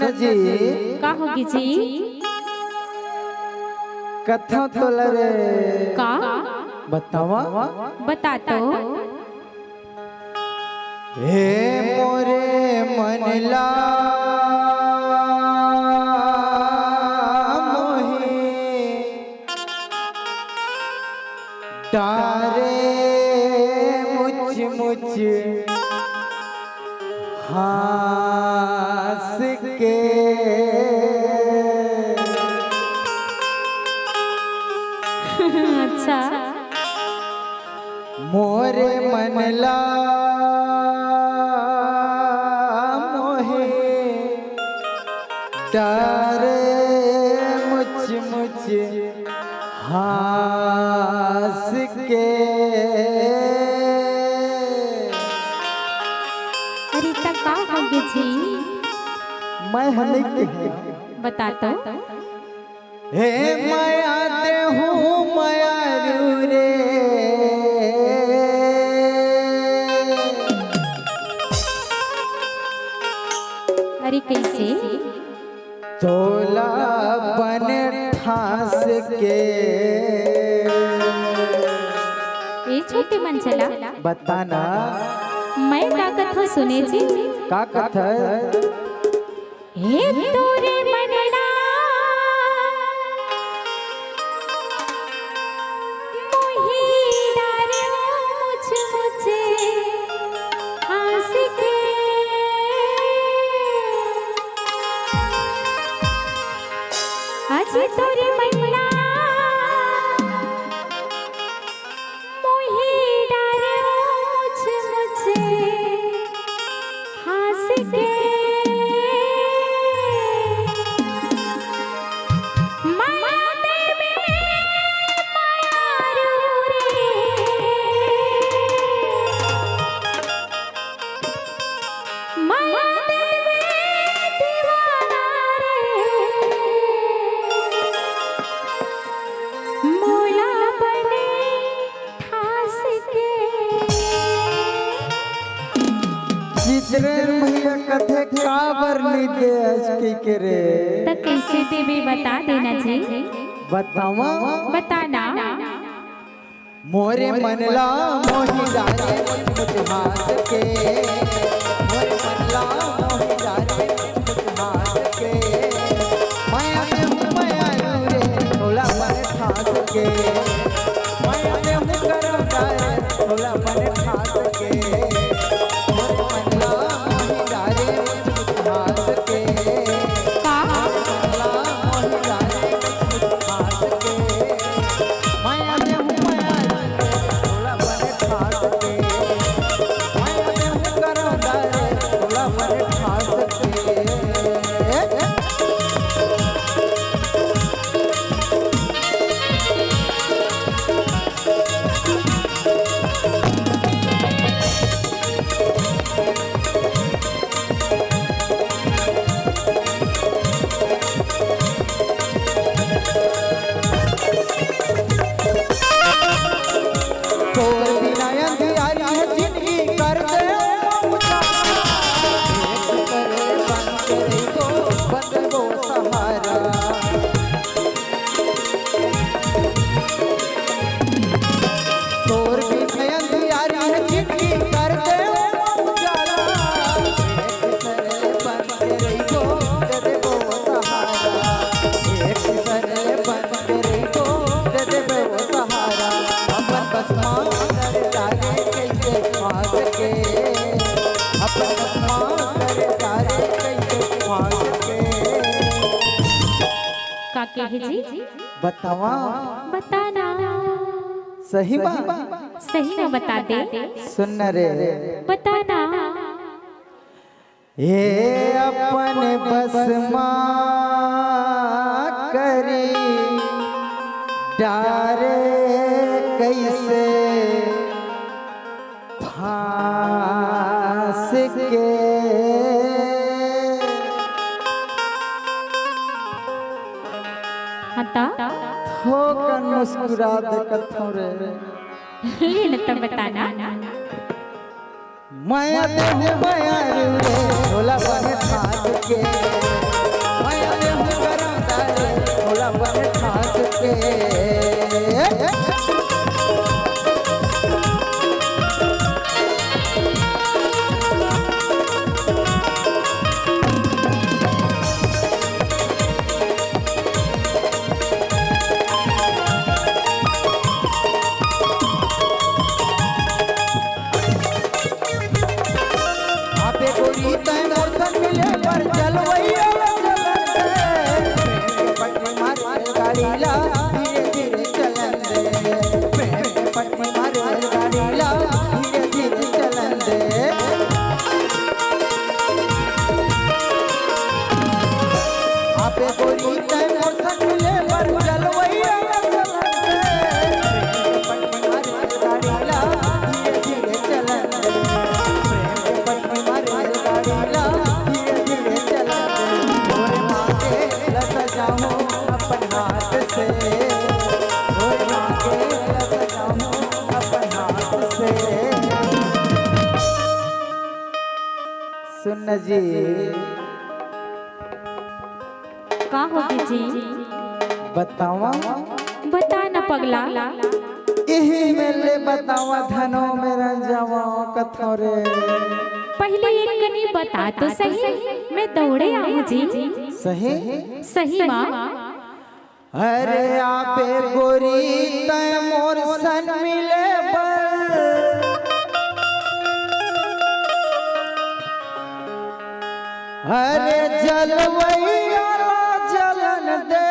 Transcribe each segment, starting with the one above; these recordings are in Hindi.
सुन जी का होगी जी? कथा तो लरे का बतावा बता तो। हे मोरे मनला मोहे डारे मुझ मुझ हास के अच्छा मोरे मनला मोहे डारे मुझ मुझ हास के। अरे तक का होगी जी? मैं हनिक है बता तो। हे माया दे हूँ माया रू रे अरे कैसे? तोला बन ठास के। ए छोटे मन चला बताना मैं का कथा सुने जी? का कथा हे तोरे मनला मोही डारे मुझ मुझे हास के। आज तोरे मनला मोही डारे मुझ मुझे हास के। माया देवे माया रू रे माया देवे दीवाना रे मोला बने ठास के। चित्रण भैया कथे का वर्णि दे अजकी के रे तो कैसे देवी बता देना जी? बतावा बताना। मोरे मनला मोही डारे मुझ मुझ हास के। मोरे मनला मोही डारे मुझ मुझ हास के। माया दे हूँ माया रू रे तोला बन ठास के। माया दे हूँ करो डारे तोला बन ठास के। मोरे मनला मोही डारे मुझ मुझ हास के। का मनला मोही डारे मुझ मुझ हास के। माया दे हूँ माया रू रे तोला बन ठास के। माया दे हूँ करो डारे तोला बन ठास के। तोर बिना अंधियारी है जिंदगी कर दे बंद गो सहारा। तोर बिना अंधियारी है जिंदगी कर दे उजाला। बंद रही गो दे गो सहारा। एक सरल बंद रही गो दे गो सहारा। अपन बसमा कर डारे कैसे फास के। अपन बसमा कर डारे कैसे फास के। का कहे जी? बतावा बताना। सही बात सही में बता दे। सुन रे बताना। ये अपन बसमा करी डारे कैसे फास के। हता हो कन मुस्कुरा दे कथो रे ये न तो बताना। माया दे माया रे भोला बन ठाक के। ठास के। आपे गोरी तय मोरसन मिले पर जलवैया पटनी मार गाड़ी ला धीरे धीरे चलन दे। प्रेम के पटनी मार गाड़ी ला धीरे धीरे चलन दे। आपे गोरी तय मोरसन मिले पर जलवैया पटनी मार गाड़ी ला धीरे धीरे चलन दे। अपन हाथ से अपन हाथ से। सुन जी का होगी जी? बतावा बता न पगला। यही मेले बतावा धनो मेरा जावा कथोरे। पहले एक कनी बता तो सही, मैं दौड़े आऊं जी। सही सही माँ। अरे आपे गोरी तय मोर सन मिले पर अरे जलवैया जलन दे।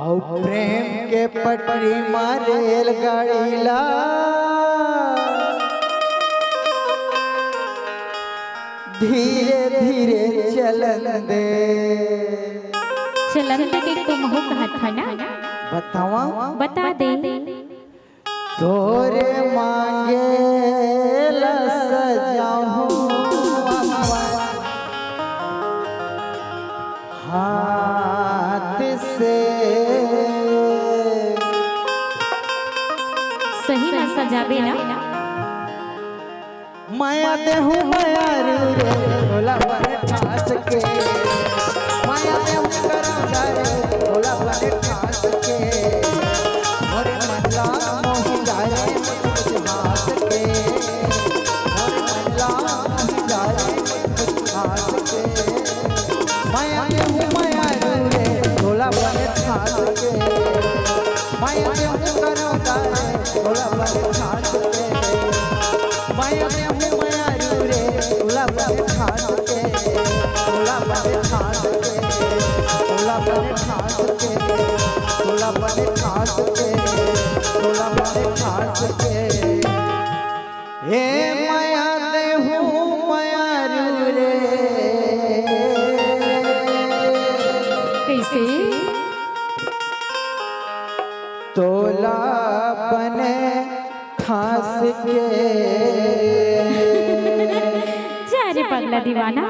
और प्रेम के पटरी मारेल गाड़ी ला धीरे धीरे चलन दे। चलन तक एक तो महू कहा था ना। बतावा बता दे। तोरे मांगे ला सजाऊं हाथ से। सही ना सजाबे ना। माया देहूं माया रे भोला बने ठास के। माया देहूं करा रे भोला बने ठास के। मोरे मनला मोहि जाए कुछ हास के। मोरे मनला मोहि जाए कुछ हास के। माया देहूं माया रे भोला बने ठास के। माया देहूं करा रे भोला बने ठास के। माया देहूं माया रे भोला बने ठास के। भोला बने ठास के। भोला बने ठास के। भोला बने ठास के। भोला बने ठास के। हे माया देहूं माया रे कैसे? तोला बने ठास के। जा रे पगला दीवाना।